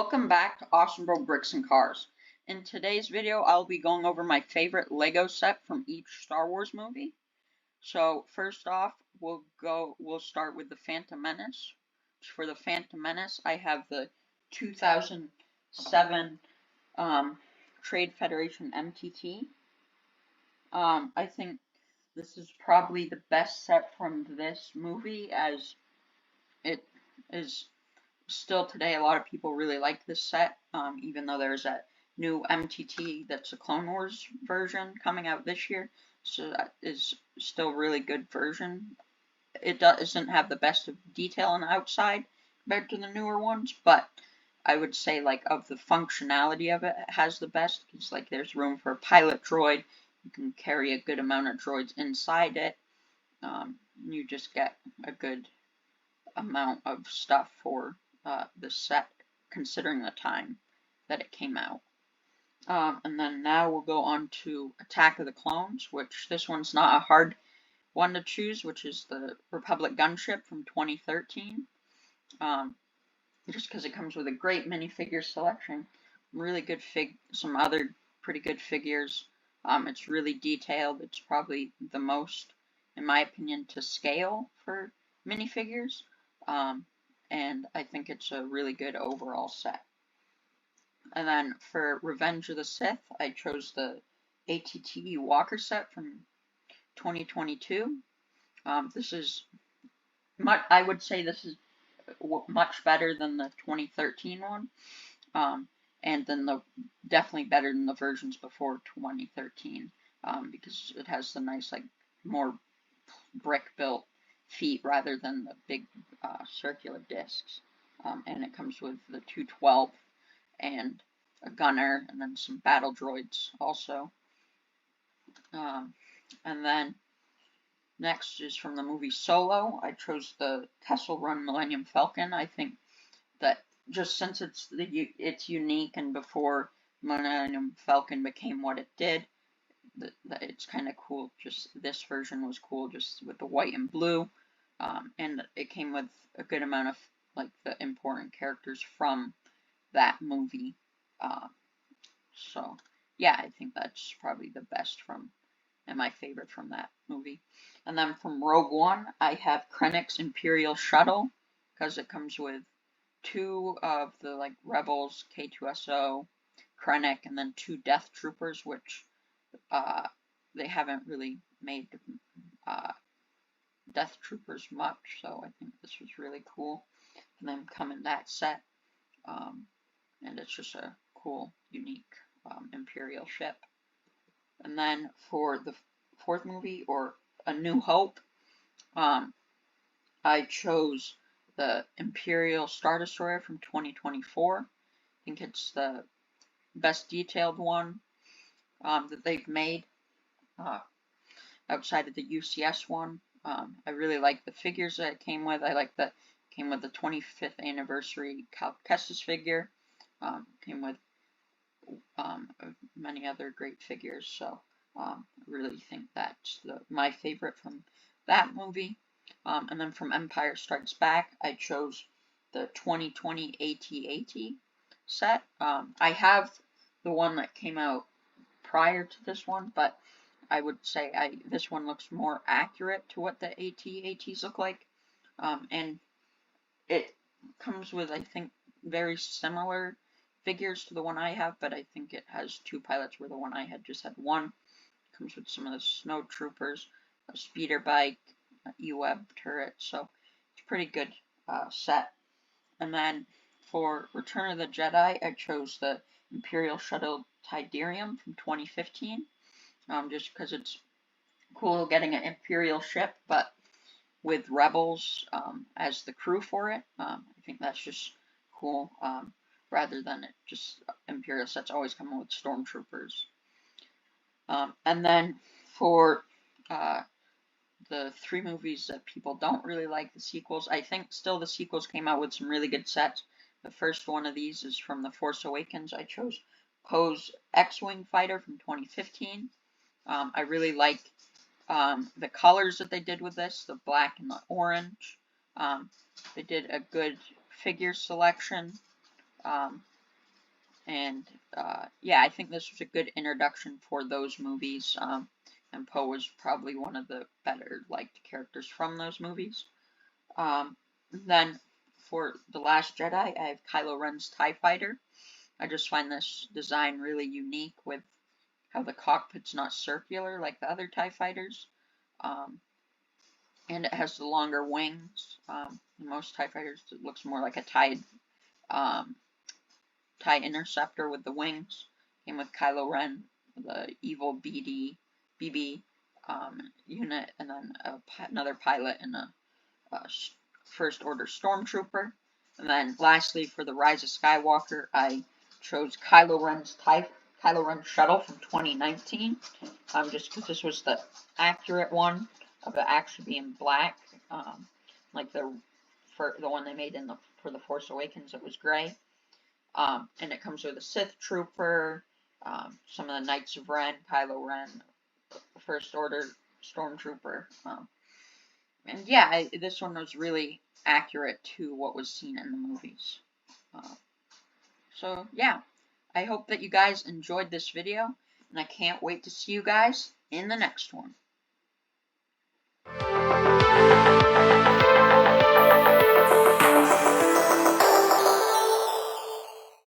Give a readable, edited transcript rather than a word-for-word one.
Welcome back to Awesome Bro Bricks and Cars. In today's video, I'll be going over my favorite Lego set from each Star Wars movie. So first off, we'll start with the Phantom Menace. For the Phantom Menace, I have the 2007 Trade Federation MTT. I think this is probably the best set from this movie, as it is still today. A lot of people really like this set, even though there's that new MTT that's a Clone Wars version coming out this year. So that is still a really good version. It doesn't have the best of detail on the outside compared to the newer ones, but I would say, like, of the functionality of it, it has the best. Because, like, there's room for a pilot droid. You can carry a good amount of droids inside it. You just get a good amount of stuff for the set, considering the time that it came out. And then now we'll go on to Attack of the Clones, which this one's not a hard one to choose, which is the Republic gunship from 2013. Just because it comes with a great minifigure selection, really good some other pretty good figures. It's really detailed. It's probably the most, in my opinion, to scale for minifigures. And I think it's a really good overall set. And then for Revenge of the Sith, I chose the ATT Walker set from 2022. This is I would say this is much better than the 2013 one, and then definitely better than the versions before 2013, because it has the nice, like, more brick built feet rather than the big circular discs. And it comes with the 212 and a gunner, and then some battle droids also. And then next is from the movie Solo. I chose the Kessel Run Millennium Falcon. I think that just since it's unique, and before Millennium Falcon became what it did, it's kind of cool. Just this version was cool, just with the white and blue, and it came with a good amount of, like, the important characters from that movie. So yeah, I think that's probably the best and my favorite from that movie. And then from Rogue One, I have Krennic's Imperial Shuttle, because it comes with 2 of the, like, Rebels, K2SO, Krennic, and then 2 Death Troopers, which they haven't really made Death Troopers much, so I think this was really cool. And then come in that set, and it's just a cool, unique Imperial ship. And then for the 4th movie, or A New Hope, I chose the Imperial Star Destroyer from 2024. I think it's the best detailed one that they've made outside of the UCS one. I really like the figures that it came with. I like that it came with the 25th anniversary Cal Kestis figure. Came with many other great figures. So I really think that's my favorite from that movie. And then from Empire Strikes Back, I chose the 2020 AT-AT set. I have the one that came out prior to this one, but I would say this one looks more accurate to what the AT-ATs look like. And it comes with, I think, very similar figures to the one I have, but I think it has 2 pilots, where the one I had just had 1. It comes with some of the snow troopers, a speeder bike, E-Web turret, so it's a pretty good set. And then for Return of the Jedi, I chose the Imperial Shuttle Tidarium from 2015, just because it's cool getting an Imperial ship, but with Rebels as the crew for it. I think that's just cool, rather than it just Imperial sets always come with stormtroopers. And then for the 3 movies that people don't really like, the sequels, I think still the sequels came out with some really good sets. The first one of these is from The Force Awakens. I chose Poe's X-Wing fighter from 2015. I really like the colors that they did with this, the black and the orange. They did a good figure selection. And yeah, I think this was a good introduction for those movies. And Poe was probably one of the better liked characters from those movies. Then for The Last Jedi, I have Kylo Ren's TIE Fighter. I just find this design really unique with how the cockpit's not circular like the other TIE fighters. Um, and it has the longer wings. In most TIE fighters, it looks more like a um, TIE Interceptor with the wings. Came with Kylo Ren, the evil BB unit, and then another pilot and a First Order Stormtrooper. And then lastly, for the Rise of Skywalker, I chose Kylo Ren shuttle from 2019. Just because this was the accurate one of it actually being black, like the one they made for the Force Awakens, it was gray. And it comes with a Sith Trooper, some of the Knights of Ren, Kylo Ren, First Order Stormtrooper. And yeah, this one was really accurate to what was seen in the movies. So yeah, I hope that you guys enjoyed this video, and I can't wait to see you guys in the next one.